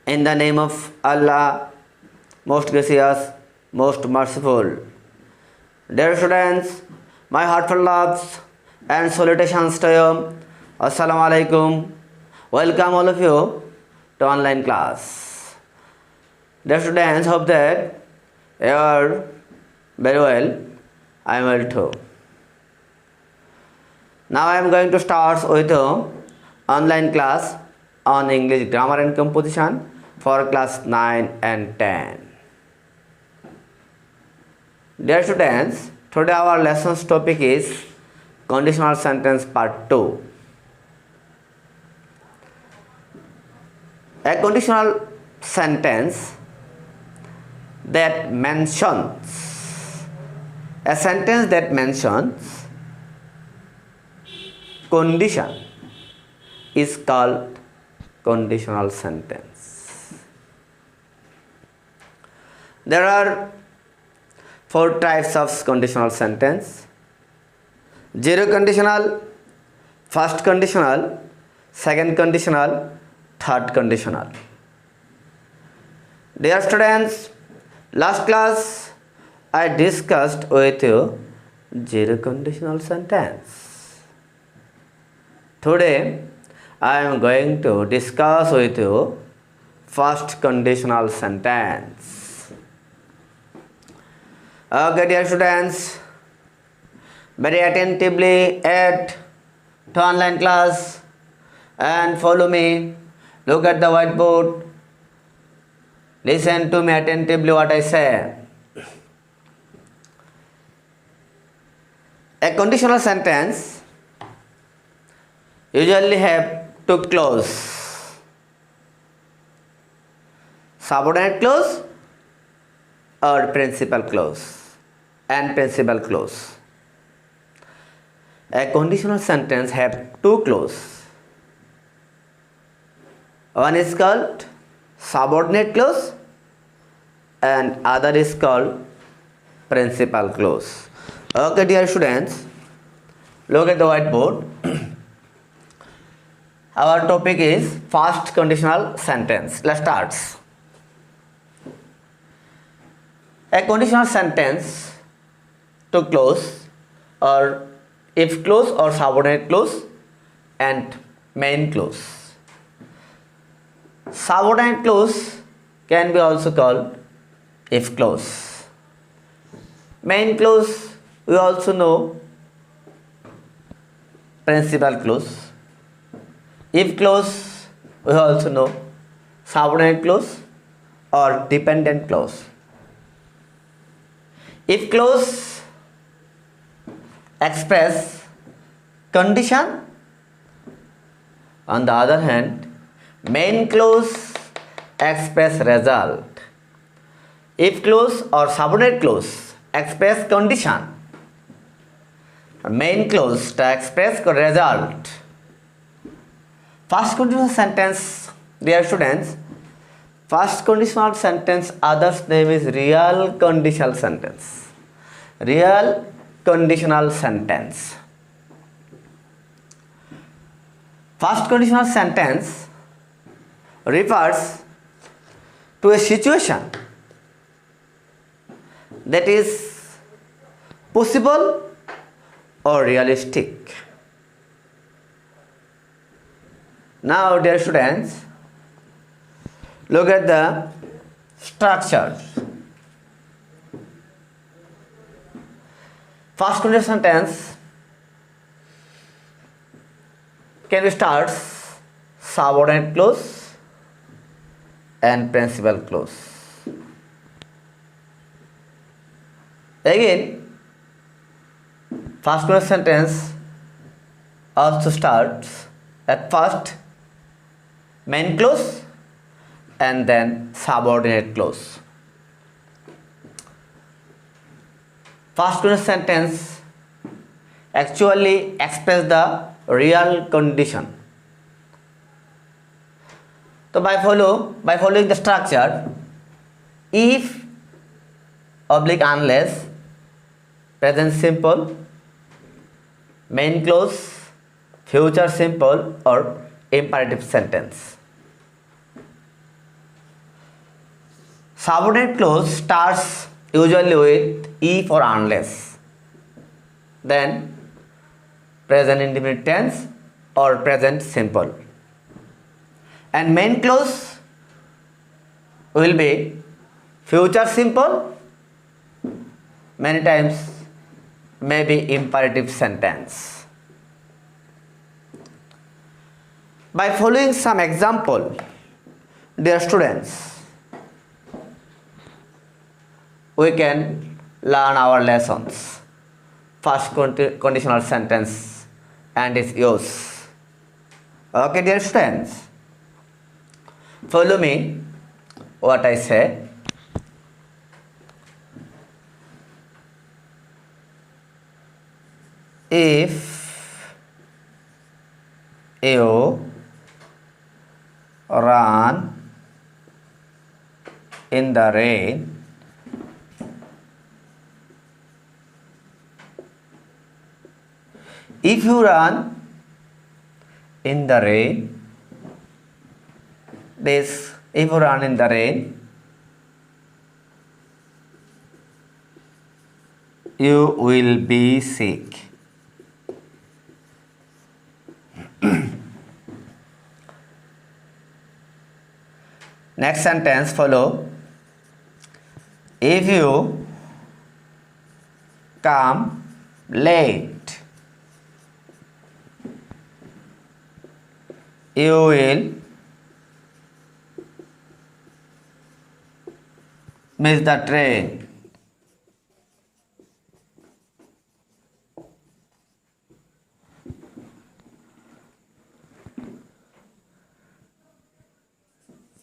In the name of Allah, most gracious, most merciful. Dear students, my heartfelt loves and salutations to you. Assalamu alaikum. Welcome all of you to online class. Dear students, hope that you are very well. I am well too. Now I am going to start with online class on English grammar and composition for class 9 and 10. Dear students, today our lesson's topic is conditional sentence part 2. A conditional sentence that mentions condition is called conditional sentence. There are 4 types of conditional sentence: zero conditional, first conditional, second conditional, third conditional. Dear students, last class I discussed with you zero conditional sentence. Today I am going to discuss with you first conditional sentence. Okay, dear students, very attentively at to online class and follow me. Look at the whiteboard. Listen to me attentively what I say. A conditional sentence usually have 2 clauses: subordinate clause or principal clause and principal clause. A conditional sentence have 2 clauses. One is called subordinate clause and other is called principal clause. Okay, dear students, look at the whiteboard. Our topic is first conditional sentence. Let's start. A conditional sentence, 2 clause or if clause or subordinate clause and main clause. Subordinate clause can be also called if clause. Main clause we also know principal clause. If clause we also know subordinate clause or dependent clause. If clause express condition, on the other hand main clause express result. If clause or subordinate clause express condition, main clause to express result. First conditional sentence, dear students, first conditional sentence other's name is real conditional sentence. Real conditional sentence. First conditional sentence refers to a situation that is possible or realistic. Now, dear students, look at the structure. First conditional sentence can be starts subordinate clause and principal clause. Again, first conditional sentence also starts at first main clause and then subordinate clause. First conditional sentence actually express the real condition. So by following the structure, if oblique unless, present simple, main clause, future simple or imperative sentence. Subordinate clause starts usually with if or unless, then present indefinite tense or present simple, and main clause will be future simple, many times maybe imperative sentence. By following some example, dear students, we can learn our lessons. First conditional sentence and its use. Okay, dear students, follow me what I say. If you run in the rain, if you run in the rain, if you run in the rain, you will be sick. Next sentence follow. If you come late, you will miss the train.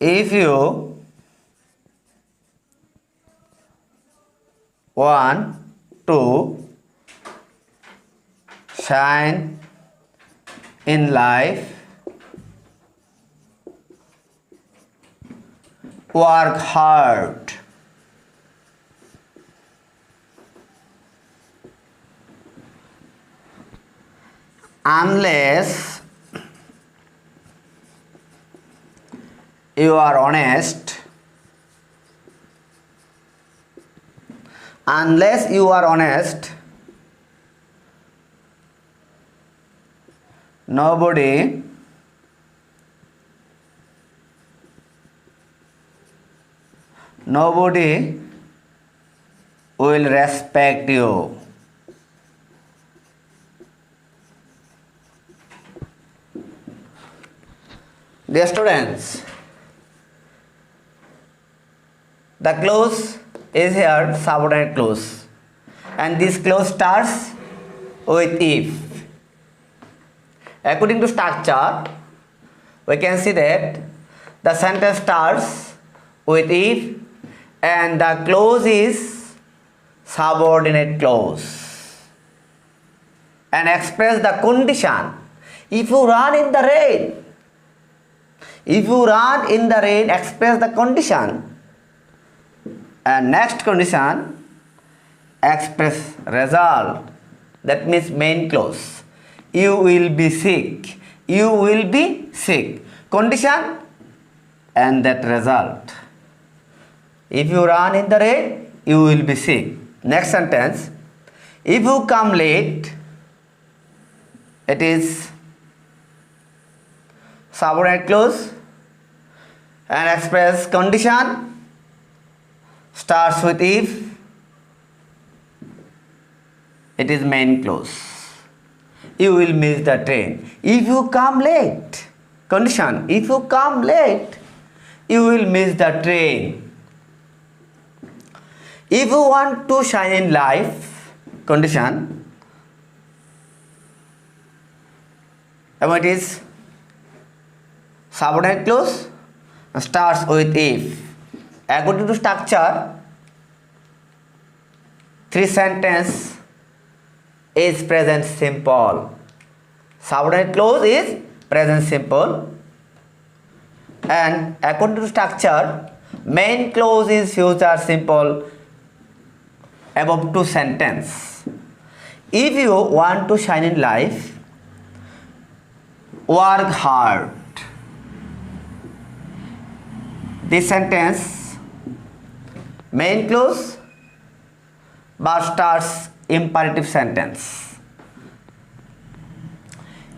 If you want to shine in life, work hard. Unless you are honest, unless you are honest, nobody will respect you. Dear students, the clause is here subordinate clause, and this clause starts with if. According to structure, we can see that the sentence starts with if and the clause is subordinate clause and express the condition. If you run in the rain, if you run in the rain, express the condition. And next condition, express result. That means main clause. You will be sick. You will be sick. Condition and that result. If you run in the rain, you will be sick. Next sentence. If you come late, it is subordinate clause and express condition starts with if, it is main clause. You will miss the train. If you come late, condition, if you come late, you will miss the train. If you want to shine in life, condition, it is subordinate clause starts with if. According to structure, three sentence is present simple. Subordinate clause is present simple, and according to structure, main clause is future simple. Above two sentence. If you want to shine in life, work hard. This sentence main clause but starts imperative sentence.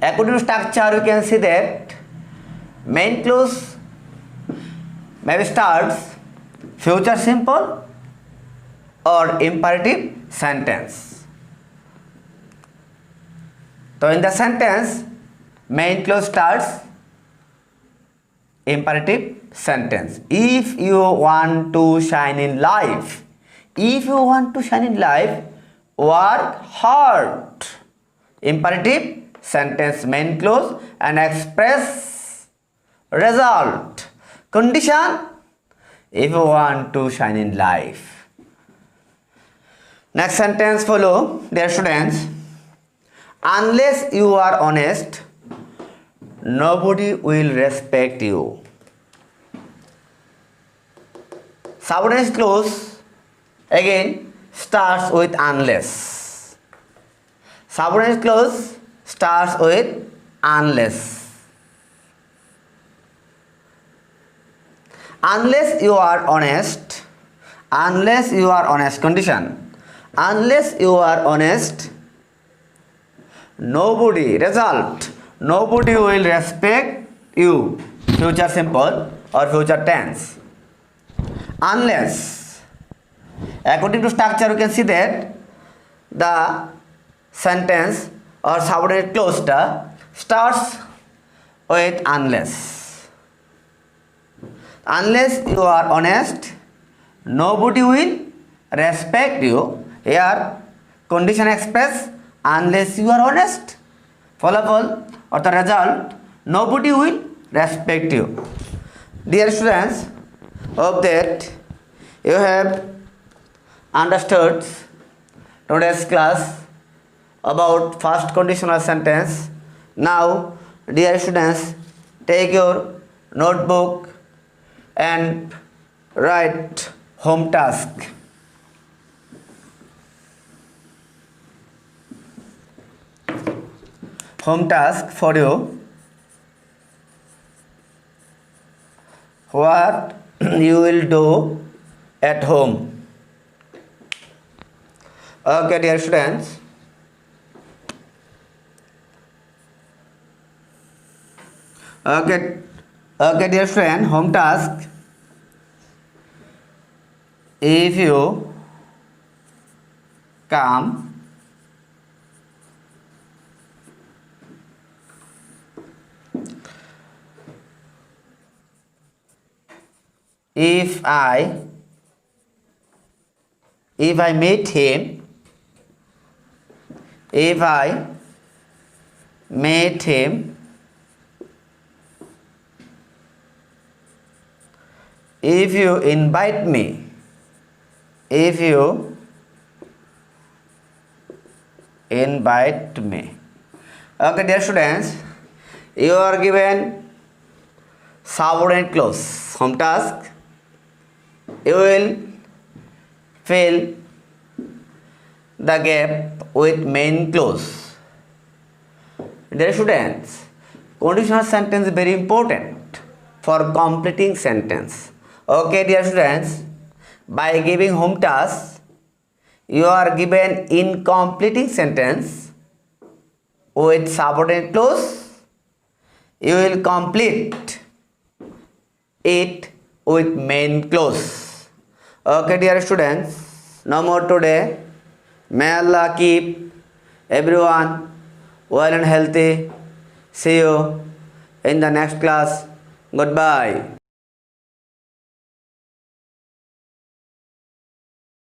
According to structure, we can see that main clause maybe starts future simple or imperative sentence. So in the sentence, main clause starts imperative sentence. If you want to shine in life, if you want to shine in life, work hard. Imperative sentence, main clause, and express result. Condition, if you want to shine in life. Next sentence follow, dear students. Unless you are honest, nobody will respect you. Subordinate clause again starts with unless. Subordinate clause starts with unless. Unless you are honest, unless you are honest, condition. Unless you are honest, nobody, result, nobody will respect you. Future simple or future tense. Unless, according to structure, you can see that the sentence or subordinate clause starts with unless. Unless you are honest, nobody will respect you. Here, condition express unless you are honest. Followable or the result, nobody will respect you. Dear students, hope that you have understood today's class about first conditional sentence. Now, dear students, take your notebook and write home task. Home task for you. What you will do at home. Okay, dear students. Okay, dear student, home task. If you come if I meet him, if I meet him, if you invite me, if you invite me. Okay, dear students, you are given subordinate clause, home task. You will fill the gap with main clause. Dear students, conditional sentence is very important for completing sentence. Okay, dear students, by giving home task, you are given in completing sentence with subordinate clause. You will complete it with main clause. Okay, dear students, no more today. May Allah keep everyone well and healthy. See you in the next class. Goodbye.